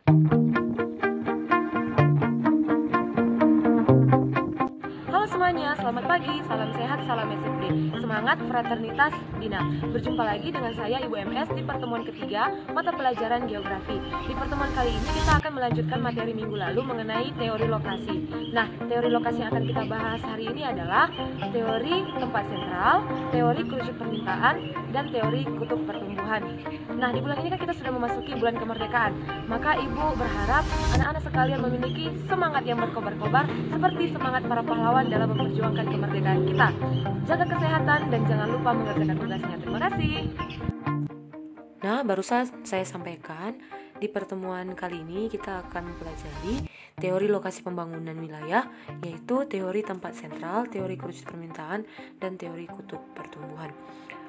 Halo semuanya, selamat pagi, salam sehat, salam SMP. Semangat fraternitas Dina. Berjumpa lagi dengan saya Ibu MS di pertemuan ketiga mata pelajaran geografi. Di pertemuan kali ini kita akan melanjutkan materi minggu lalu mengenai teori lokasi. Nah, teori lokasi yang akan kita bahas hari ini adalah teori tempat sentral, teori kerucut permintaan, dan teori kutub pertumbuhan. Nah, di bulan ini kan kita sudah memasuki bulan kemerdekaan. Maka Ibu berharap anak-anak sekalian memiliki semangat yang berkobar-kobar seperti semangat para pahlawan dalam memperjuangkan kemerdekaan kita. Jaga kesehatan dan jangan lupa mengerjakan tugasnya. Terima kasih. Nah, barusan saya sampaikan di pertemuan kali ini kita akan mempelajari teori lokasi pembangunan wilayah, yaitu teori tempat sentral, teori kerucut permintaan, dan teori kutub pertumbuhan.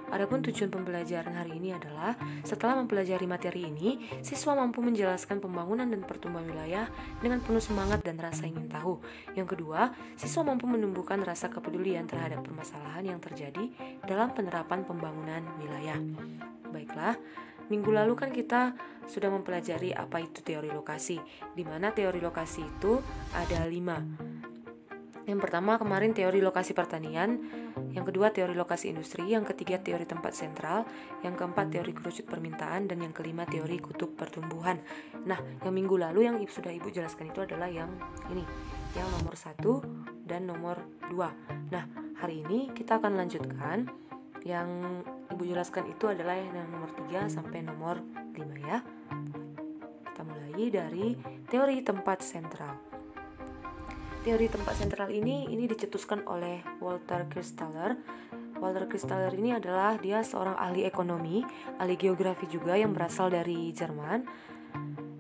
Adapun tujuan pembelajaran hari ini adalah setelah mempelajari materi ini, siswa mampu menjelaskan pembangunan dan pertumbuhan wilayah dengan penuh semangat dan rasa ingin tahu. Yang kedua, siswa mampu menumbuhkan rasa kepedulian terhadap permasalahan yang terjadi dalam penerapan pembangunan wilayah. Baiklah, minggu lalu kan kita sudah mempelajari apa itu teori lokasi, di mana teori lokasi itu ada 5. Yang pertama kemarin teori lokasi pertanian, yang kedua teori lokasi industri, yang ketiga teori tempat sentral, yang keempat teori kerucut permintaan, dan yang kelima teori kutub pertumbuhan. Nah, yang minggu lalu yang sudah Ibu jelaskan itu adalah yang ini, yang nomor 1 dan nomor 2. Nah, hari ini kita akan lanjutkan yang Ibu jelaskan itu adalah yang nomor 3 sampai nomor 5 ya. Kita mulai dari teori tempat sentral. Teori tempat sentral ini dicetuskan oleh Walter Christaller. Walter Christaller ini adalah dia seorang ahli ekonomi, ahli geografi juga yang berasal dari Jerman.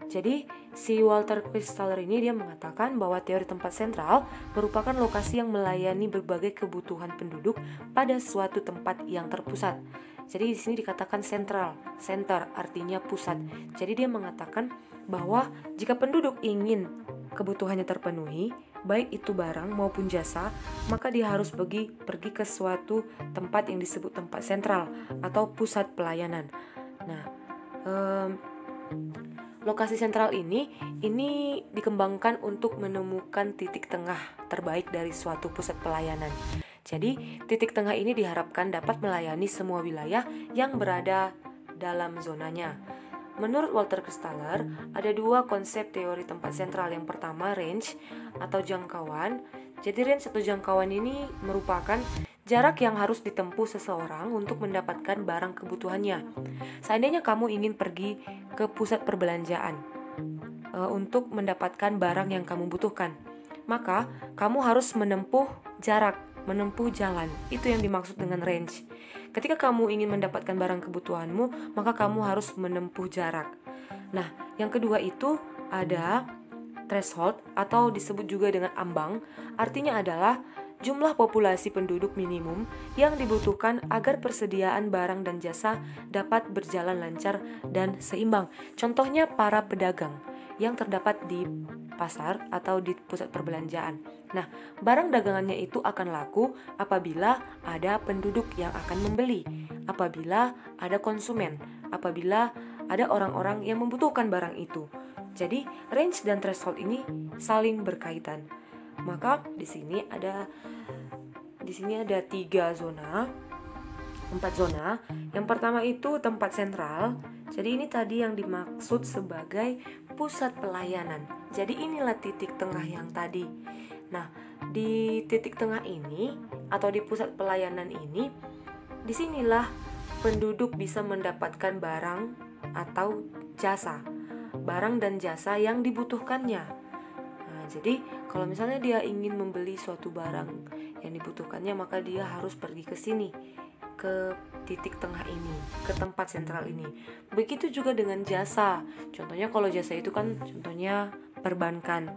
Jadi si Walter Christaller ini dia mengatakan bahwa teori tempat sentral merupakan lokasi yang melayani berbagai kebutuhan penduduk pada suatu tempat yang terpusat. Jadi di sini dikatakan sentral, center artinya pusat. Jadi dia mengatakan bahwa jika penduduk ingin kebutuhannya terpenuhi, baik itu barang maupun jasa, maka dia harus pergi ke suatu tempat yang disebut tempat sentral atau pusat pelayanan. Nah, lokasi sentral ini dikembangkan untuk menemukan titik tengah terbaik dari suatu pusat pelayanan. Jadi, titik tengah ini diharapkan dapat melayani semua wilayah yang berada dalam zonanya. Menurut Walter Christaller, ada 2 konsep teori tempat sentral. Yang pertama, range atau jangkauan. Jadi range atau jangkauan ini merupakan jarak yang harus ditempuh seseorang untuk mendapatkan barang kebutuhannya. Seandainya kamu ingin pergi ke pusat perbelanjaan untuk mendapatkan barang yang kamu butuhkan, maka kamu harus menempuh jarak, menempuh jalan. Itu yang dimaksud dengan range. Ketika kamu ingin mendapatkan barang kebutuhanmu, maka kamu harus menempuh jarak. Nah, yang kedua itu ada threshold atau disebut juga dengan ambang. Artinya adalah jumlah populasi penduduk minimum yang dibutuhkan agar persediaan barang dan jasa dapat berjalan lancar dan seimbang. Contohnya para pedagang yang terdapat di pasar atau di pusat perbelanjaan. Nah, barang dagangannya itu akan laku apabila ada penduduk yang akan membeli, apabila ada konsumen, apabila ada orang-orang yang membutuhkan barang itu. Jadi, range dan threshold ini saling berkaitan. Maka di sini ada 4 zona. Yang pertama itu tempat sentral. Jadi ini tadi yang dimaksud sebagai pusat pelayanan. Jadi inilah titik tengah yang tadi. Nah, di titik tengah ini atau di pusat pelayanan ini, disinilah penduduk bisa mendapatkan barang atau jasa, barang dan jasa yang dibutuhkannya. Nah, jadi kalau misalnya dia ingin membeli suatu barang yang dibutuhkannya, maka dia harus pergi ke sini, ke titik tengah ini, ke tempat sentral ini. Begitu juga dengan jasa. Contohnya kalau jasa itu kan contohnya perbankan.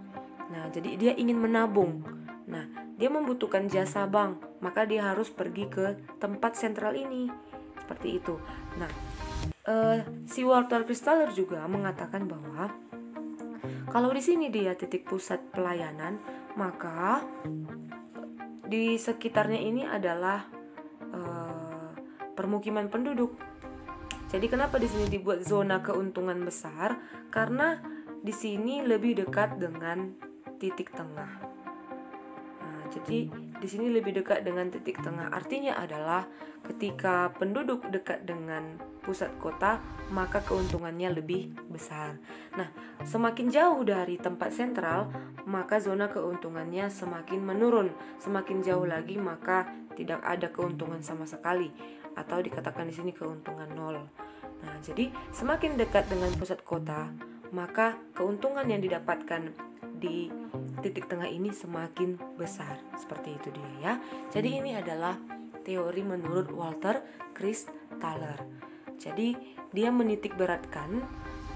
Nah, jadi dia ingin menabung. Nah, dia membutuhkan jasa bank, maka dia harus pergi ke tempat sentral ini. Seperti itu. Nah, si Walter Christaller juga mengatakan bahwa kalau di sini dia titik pusat pelayanan, maka di sekitarnya ini adalah permukiman penduduk. Jadi kenapa di sini dibuat zona keuntungan besar? Karena di sini lebih dekat dengan titik tengah. Nah, jadi di sini lebih dekat dengan titik tengah. Artinya adalah ketika penduduk dekat dengan pusat kota, maka keuntungannya lebih besar. Nah, semakin jauh dari tempat sentral, maka zona keuntungannya semakin menurun. Semakin jauh lagi, maka tidak ada keuntungan sama sekali, atau dikatakan di sini keuntungan nol. Nah, jadi semakin dekat dengan pusat kota, maka keuntungan yang didapatkan di titik tengah ini semakin besar. Seperti itu dia ya. Jadi ini adalah teori menurut Walter Christaller. Jadi dia menitik beratkan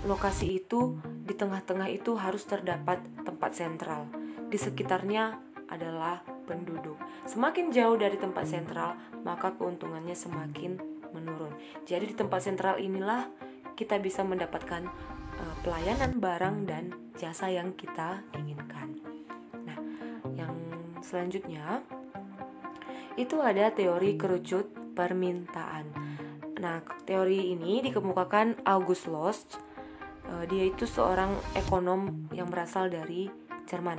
lokasi itu di tengah-tengah itu harus terdapat tempat sentral. Di sekitarnya adalah penduduk. Semakin jauh dari tempat sentral, maka keuntungannya semakin menurun. Jadi di tempat sentral inilah kita bisa mendapatkan pelayanan barang dan jasa yang kita inginkan. Nah, yang selanjutnya itu ada teori kerucut permintaan. Nah, teori ini dikemukakan August Lotz. Dia itu seorang ekonom yang berasal dari Jerman.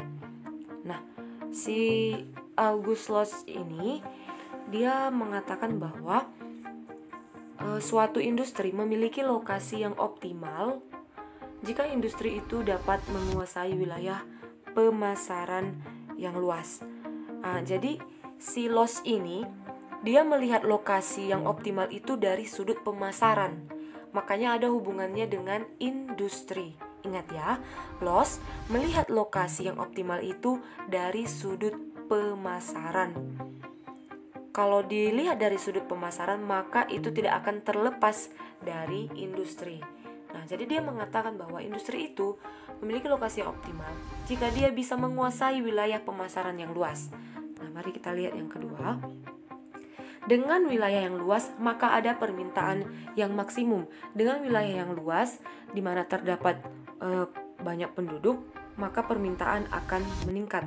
Nah, si August Lotz ini dia mengatakan bahwa suatu industri memiliki lokasi yang optimal jika industri itu dapat menguasai wilayah pemasaran yang luas. Jadi si Lotz ini dia melihat lokasi yang optimal itu dari sudut pemasaran. Makanya ada hubungannya dengan industri. Ingat ya, Lotz melihat lokasi yang optimal itu dari sudut pemasaran. Kalau dilihat dari sudut pemasaran, maka itu tidak akan terlepas dari industri. Nah, jadi dia mengatakan bahwa industri itu memiliki lokasi yang optimal jika dia bisa menguasai wilayah pemasaran yang luas. Nah, mari kita lihat yang kedua. Dengan wilayah yang luas, maka ada permintaan yang maksimum. Dengan wilayah yang luas, di mana terdapat banyak penduduk, maka permintaan akan meningkat.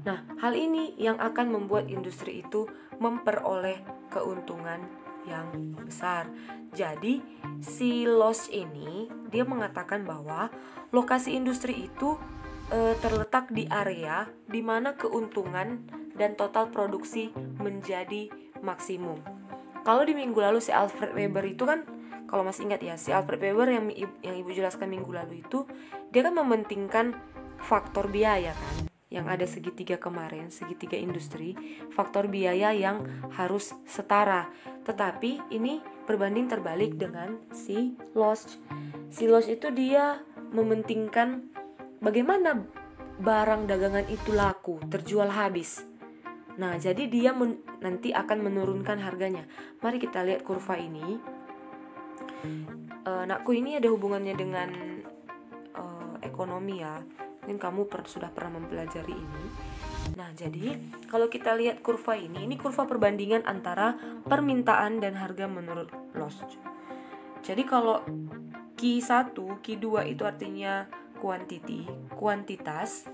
Nah, hal ini yang akan membuat industri itu memperoleh keuntungan yang besar. Jadi, si Lotz ini, dia mengatakan bahwa lokasi industri itu terletak di area di mana keuntungan dan total produksi menjadi maksimum. Kalau di minggu lalu si Alfred Weber itu kan, kalau masih ingat ya, si Alfred Weber yang ibu jelaskan minggu lalu itu, dia kan mementingkan faktor biaya kan, yang ada segitiga kemarin, segitiga industri, faktor biaya yang harus setara. Tetapi ini berbanding terbalik dengan si Lotz. Si Lotz itu dia mementingkan bagaimana barang dagangan itu laku, terjual habis. Nah, jadi dia nanti akan menurunkan harganya. Mari kita lihat kurva ini. Nakku, ini ada hubungannya dengan ekonomi ya. Mungkin kamu sudah pernah mempelajari ini. Nah, jadi kalau kita lihat kurva ini kurva perbandingan antara permintaan dan harga menurut Lotz. Jadi kalau Q1, Q2 itu artinya kuantitas.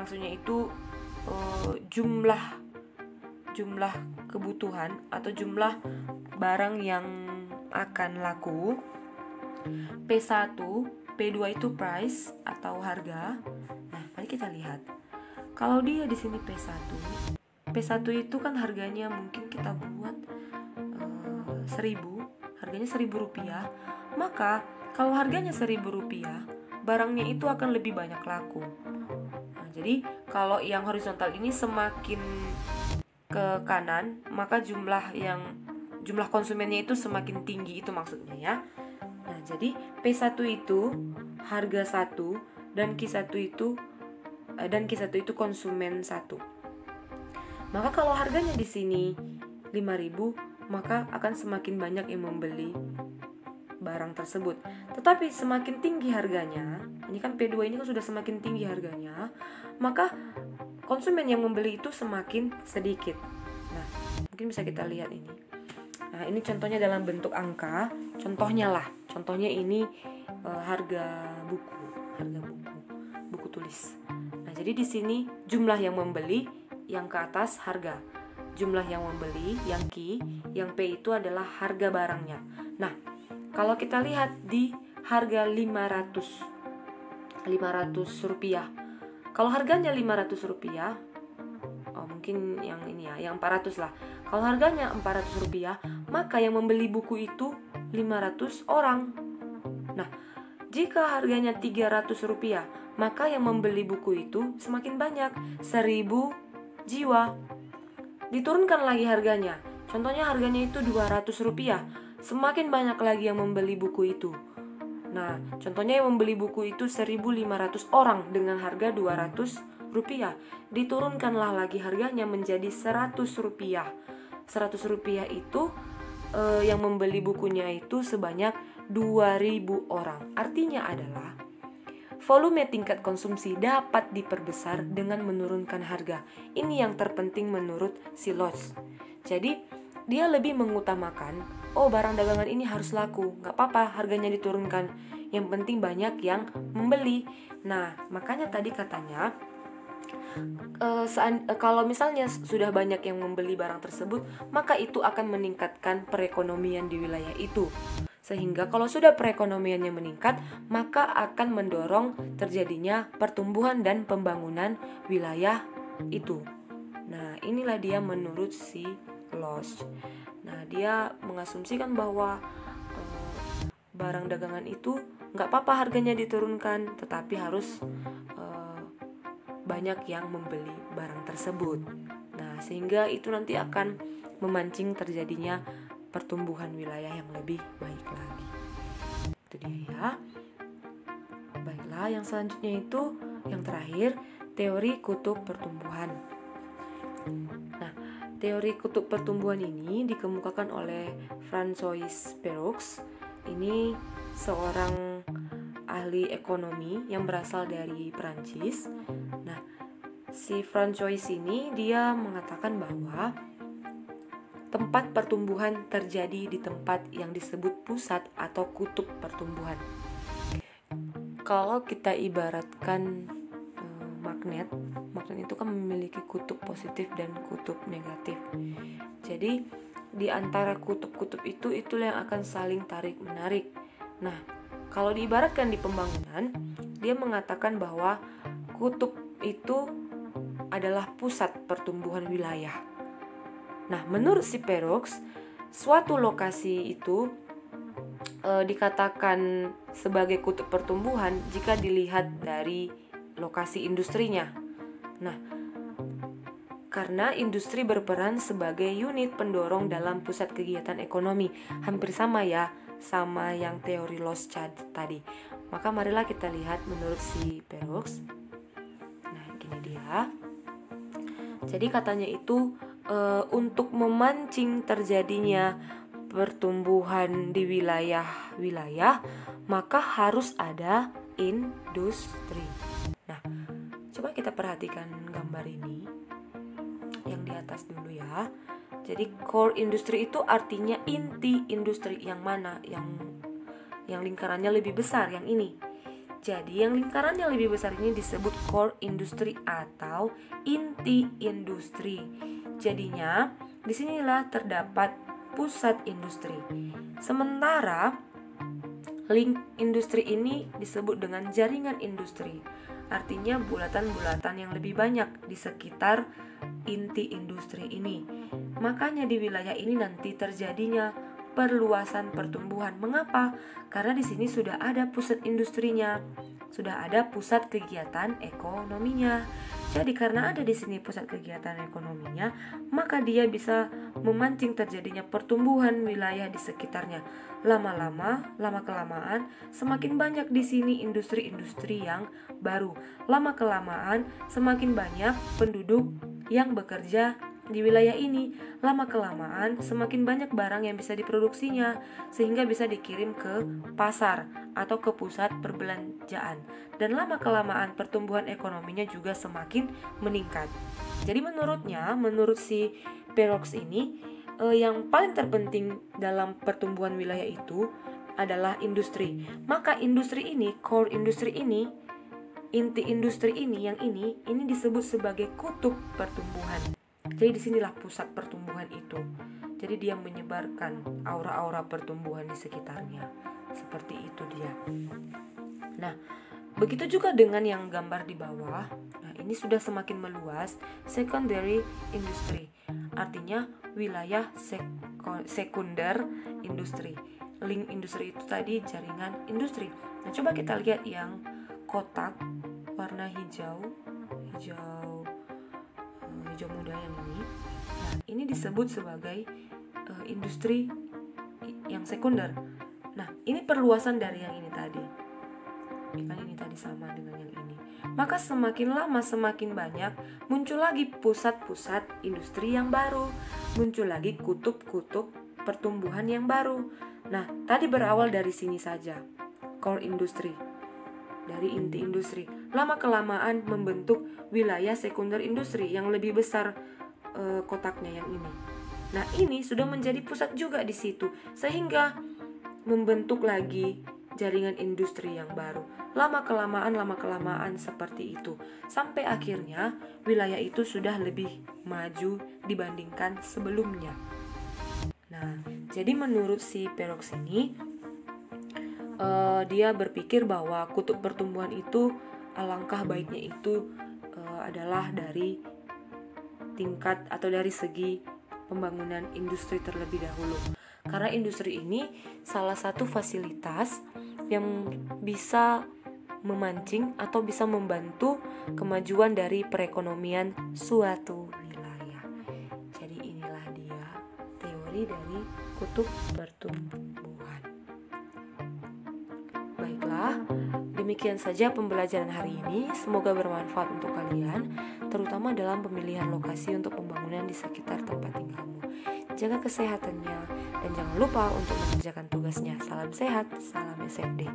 Maksudnya itu jumlah kebutuhan atau jumlah barang yang akan laku. P1, P2 itu price atau harga. Nah, mari kita lihat. Kalau dia di sini P1 itu kan harganya mungkin kita buat 1.000, harganya Rp1.000. Maka kalau harganya Rp1.000, barangnya itu akan lebih banyak laku. Jadi kalau yang horizontal ini semakin ke kanan, maka jumlah konsumennya itu semakin tinggi, itu maksudnya ya. Nah, jadi P1 itu harga 1 dan Q1 itu konsumen 1. Maka kalau harganya di sini 5.000, maka akan semakin banyak yang membeli barang tersebut. Tetapi semakin tinggi harganya, ini kan P2 ini kan sudah semakin tinggi harganya, maka konsumen yang membeli itu semakin sedikit. Nah, mungkin bisa kita lihat ini. Nah, ini contohnya dalam bentuk angka. Contohnya ini harga buku tulis. Nah, jadi di sini jumlah yang membeli, yang ke atas harga. Jumlah yang membeli, yang Q, yang P itu adalah harga barangnya. Nah, kalau kita lihat di harga 500 rupiah. Kalau harganya 500 rupiah, mungkin yang ini ya, yang 400 lah. Kalau harganya 400 rupiah, maka yang membeli buku itu 500 orang. Nah, jika harganya 300 rupiah, maka yang membeli buku itu semakin banyak, 1000 jiwa. Diturunkan lagi harganya, contohnya harganya itu 200 rupiah, semakin banyak lagi yang membeli buku itu. Nah, contohnya yang membeli buku itu 1500 orang dengan harga 200 rupiah. Diturunkanlah lagi harganya menjadi 100 rupiah. 100 rupiah itu yang membeli bukunya itu sebanyak 2000 orang. Artinya adalah volume tingkat konsumsi dapat diperbesar dengan menurunkan harga. Ini yang terpenting menurut si Lodge. Jadi dia lebih mengutamakan, barang dagangan ini harus laku, gak apa-apa harganya diturunkan, yang penting banyak yang membeli. Nah, makanya tadi katanya kalau misalnya sudah banyak yang membeli barang tersebut, maka itu akan meningkatkan perekonomian di wilayah itu. Sehingga kalau sudah perekonomiannya meningkat, maka akan mendorong terjadinya pertumbuhan dan pembangunan wilayah itu. Nah, inilah dia menurut si Lodge. Nah, dia mengasumsikan bahwa barang dagangan itu nggak apa-apa harganya diturunkan, tetapi harus banyak yang membeli barang tersebut. Nah, sehingga itu nanti akan memancing terjadinya pertumbuhan wilayah yang lebih baik lagi. Itu dia ya. Baiklah, yang selanjutnya itu yang terakhir, teori kutub pertumbuhan. Nah, teori kutub pertumbuhan ini dikemukakan oleh François Perroux. Ini seorang ahli ekonomi yang berasal dari Perancis. Nah, si François ini dia mengatakan bahwa tempat pertumbuhan terjadi di tempat yang disebut pusat atau kutub pertumbuhan. Kalau kita ibaratkan magnet itu kan memiliki kutub positif dan kutub negatif. Jadi di antara kutub-kutub itu itulah yang akan saling tarik-menarik. Nah, kalau diibaratkan di pembangunan, dia mengatakan bahwa kutub itu adalah pusat pertumbuhan wilayah. Nah, menurut si Perroux, suatu lokasi itu dikatakan sebagai kutub pertumbuhan jika dilihat dari lokasi industrinya. Nah, karena industri berperan sebagai unit pendorong dalam pusat kegiatan ekonomi. Hampir sama ya, sama yang teori Lodge tadi. Maka marilah kita lihat menurut si Perroux. Nah, gini dia. Jadi katanya itu untuk memancing terjadinya pertumbuhan di wilayah-wilayah, maka harus ada industri. Nah, coba kita perhatikan gambar ini yang di atas dulu ya. Jadi core industri itu artinya inti industri. Yang mana? Yang lingkarannya lebih besar, yang ini. Jadi yang lingkarannya lebih besar ini disebut core industri atau inti industri. Jadinya disinilah terdapat pusat industri. Sementara link industri ini disebut dengan jaringan industri. Artinya bulatan-bulatan yang lebih banyak di sekitar inti industri ini. Makanya di wilayah ini nanti terjadinya perluasan pertumbuhan. Mengapa? Karena di sini sudah ada pusat industrinya, sudah ada pusat kegiatan ekonominya. Jadi karena ada di sini pusat kegiatan ekonominya, maka dia bisa memancing terjadinya pertumbuhan wilayah di sekitarnya. Lama-kelamaan semakin banyak di sini industri-industri yang baru. Lama-kelamaan semakin banyak penduduk yang bekerja di wilayah ini. Lama-kelamaan semakin banyak barang yang bisa diproduksinya, sehingga bisa dikirim ke pasar atau ke pusat perbelanjaan. Dan lama-kelamaan pertumbuhan ekonominya juga semakin meningkat. Jadi menurut si Perroux ini, yang paling terpenting dalam pertumbuhan wilayah itu adalah industri. Maka industri ini, core industri ini, inti industri ini, yang ini disebut sebagai kutub pertumbuhan. Jadi disinilah pusat pertumbuhan itu. Jadi dia menyebarkan aura-aura pertumbuhan di sekitarnya. Seperti itu dia. Nah, begitu juga dengan yang gambar di bawah. Nah, ini sudah semakin meluas, secondary industry. Artinya wilayah sekunder industri. Link industri itu tadi jaringan industri. Nah, coba kita lihat yang kotak warna hijau muda yang ini. Nah, ini disebut sebagai industri yang sekunder. Nah, ini perluasan dari yang ini tadi. Kan ini tadi sama dengan yang ini. Maka semakin lama semakin banyak muncul lagi pusat-pusat industri yang baru, muncul lagi kutub-kutub pertumbuhan yang baru. Nah, tadi berawal dari sini saja, core industry, dari inti industri. Lama-kelamaan membentuk wilayah sekunder industri yang lebih besar kotaknya yang ini. Nah, ini sudah menjadi pusat juga di situ, sehingga membentuk lagi jaringan industri yang baru. Lama-kelamaan seperti itu. Sampai akhirnya wilayah itu sudah lebih maju dibandingkan sebelumnya. Nah, jadi menurut si Perox ini, dia berpikir bahwa kutub pertumbuhan itu alangkah baiknya itu adalah dari tingkat atau dari segi pembangunan industri terlebih dahulu. Karena industri ini salah satu fasilitas yang bisa memancing atau bisa membantu kemajuan dari perekonomian suatu wilayah. Jadi inilah dia teori dari kutub pertumbuhan. Baiklah, demikian saja pembelajaran hari ini. Semoga bermanfaat untuk kalian, terutama dalam pemilihan lokasi untuk pembangunan di sekitar tempat tinggalmu. Jaga kesehatannya dan jangan lupa untuk mengerjakan tugasnya. Salam sehat, salam SFD.